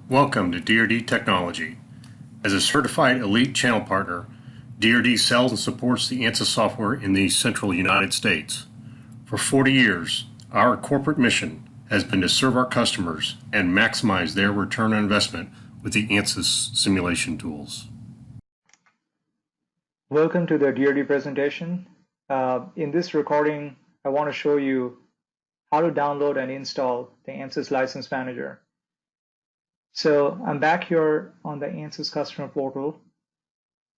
Welcome to DRD Technology. As a certified elite channel partner, DRD sells and supports the ANSYS software in the central United States. For 40 years, our corporate mission has been to serve our customers and maximize their return on investment with the ANSYS simulation tools. Welcome to the DRD presentation. In this recording, I want to show you how to download and install the ANSYS License Manager. So I'm back here on the ANSYS customer portal,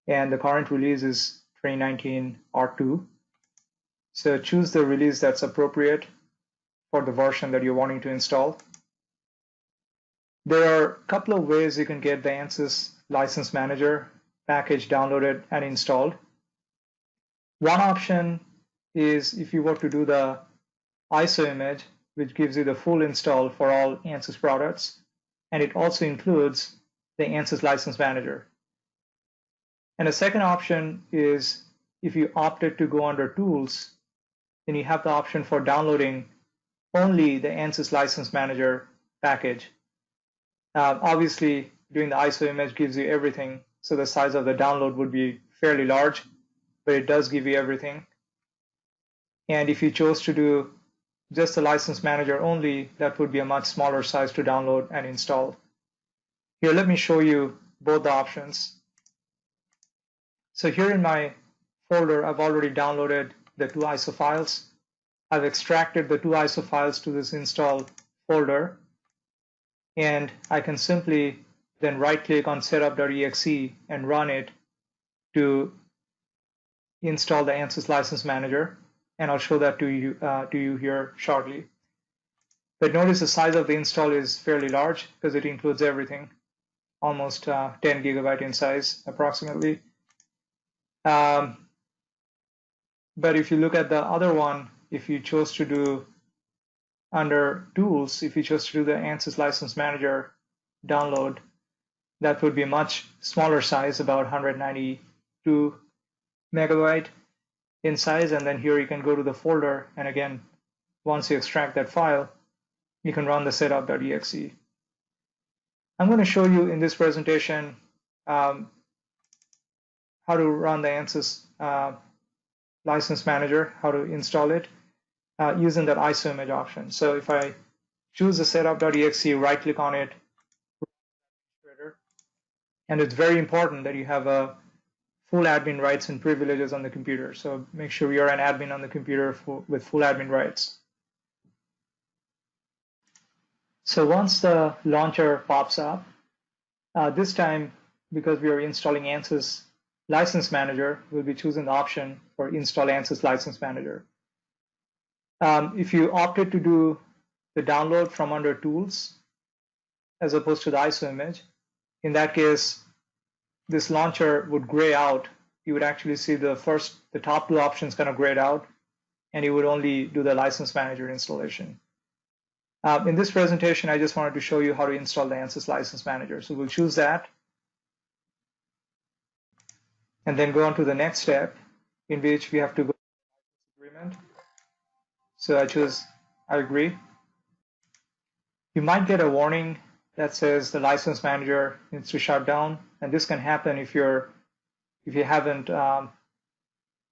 and the current release is 2019 R2. So choose the release that's appropriate for the version that you're wanting to install. There are a couple of ways you can get the ANSYS License Manager package downloaded and installed. One option is if you were to do the ISO image, which gives you the full install for all ANSYS products, and it also includes the ANSYS License Manager. And a second option is if you opted to go under Tools, then you have the option for downloading only the ANSYS License Manager package. Obviously, doing the ISO image gives you everything, so the size of the download would be fairly large, but it does give you everything. And if you chose to do just the License Manager only, that would be a much smaller size to download and install. Here, let me show you both the options. So here in my folder, I've already downloaded the two ISO files. I've extracted the two ISO files to this install folder, and I can simply then right-click on setup.exe and run it to install the ANSYS License Manager, and I'll show that to you here shortly. But notice the size of the install is fairly large because it includes everything, almost 10 gigabyte in size approximately. But if you look at the other one, if you chose to do under Tools, if you chose to do the ANSYS License Manager download, that would be a much smaller size, about 192 megabyte in size. And then here you can go to the folder, and again, once you extract that file, you can run the setup.exe. I'm going to show you in this presentation how to run the ANSYS License Manager, how to install it using that ISO image option. So if I choose the setup.exe, right-click on it, and it's very important that you have a full admin rights and privileges on the computer. So make sure you're an admin on the computer with full admin rights. So once the launcher pops up, this time, because we are installing ANSYS License Manager, we'll be choosing the option for Install ANSYS License Manager. If you opted to do the download from under Tools, as opposed to the ISO image, in that case, this launcher would gray out. You would actually see the top two options kind of grayed out, and you would only do the License Manager installation. In this presentation, I just wanted to show you how to install the ANSYS License Manager. So we'll choose that, and then go on to the next step, in which we have to go to the agreement. So I choose I agree. You might get a warning that says the License Manager needs to shut down, and this can happen if you haven't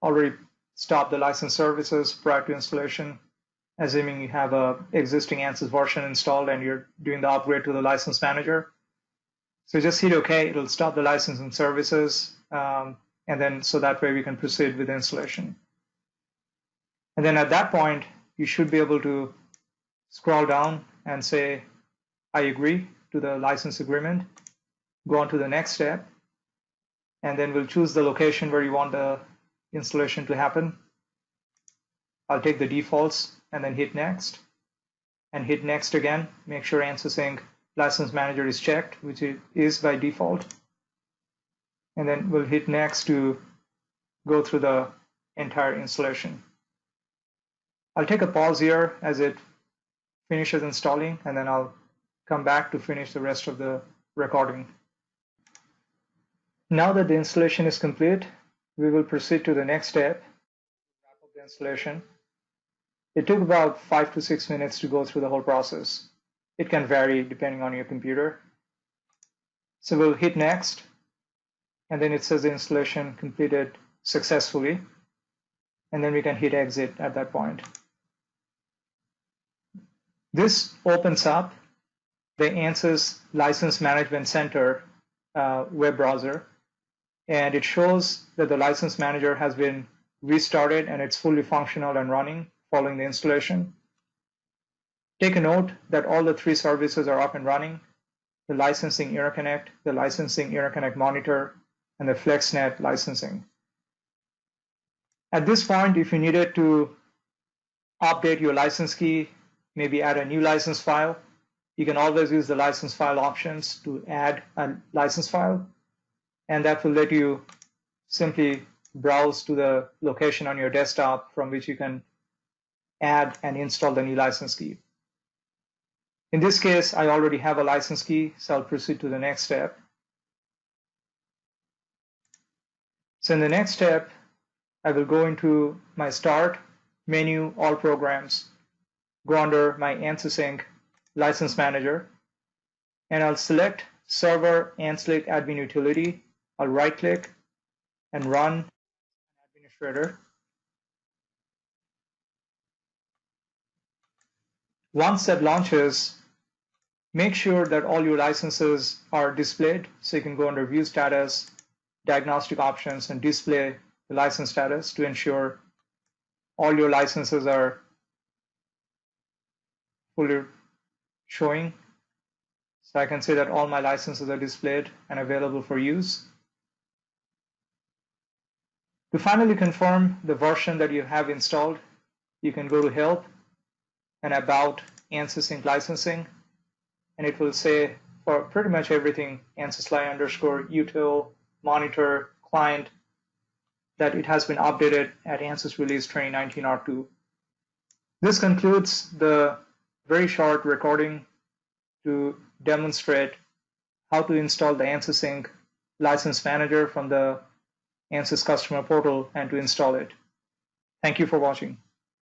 already stopped the license services prior to installation, assuming you have a existing ANSYS version installed and you're doing the upgrade to the License Manager. So just hit OK, it'll stop the license and services, and then so that way we can proceed with the installation. And then at that point, you should be able to scroll down and say, I agree to the license agreement, go on to the next step, and then we'll choose the location where you want the installation to happen. I'll take the defaults and then hit next, and hit next again. Make sure ANSYS Inc. License Manager is checked, which it is by default. And then we'll hit next to go through the entire installation. I'll take a pause here as it finishes installing, and then I'll come back to finish the rest of the recording. Now that the installation is complete, we will proceed to the next step, wrap up the installation. It took about 5 to 6 minutes to go through the whole process. It can vary depending on your computer. So we'll hit next, and then it says the installation completed successfully, and then we can hit exit at that point. This opens up the ANSYS License Management Center web browser, and it shows that the License Manager has been restarted and it's fully functional and running following the installation. Take a note that all the three services are up and running: the licensing interconnect, the licensing interconnect monitor, and the FlexNet licensing. At this point, if you needed to update your license key, maybe add a new license file, you can always use the license file options to add a license file, and that will let you simply browse to the location on your desktop from which you can add and install the new license key. In this case, I already have a license key, so I'll proceed to the next step. So in the next step, I will go into my Start menu, All Programs, go under my ANSYS Inc. License Manager, and I'll select Server ANSYS Admin Utility. I'll right-click and run Administrator. Once that launches, make sure that all your licenses are displayed, so you can go under View Status, Diagnostic Options, and display the license status to ensure all your licenses are fully showing. So I can say that all my licenses are displayed and available for use. To finally confirm the version that you have installed, you can go to Help and About ANSYS Inc. Licensing, and it will say for pretty much everything ANSYS_util monitor client that it has been updated at ANSYS release 2019 R2. This concludes the very short recording to demonstrate how to install the ANSYS Inc. License Manager from the ANSYS customer portal and to install it. Thank you for watching.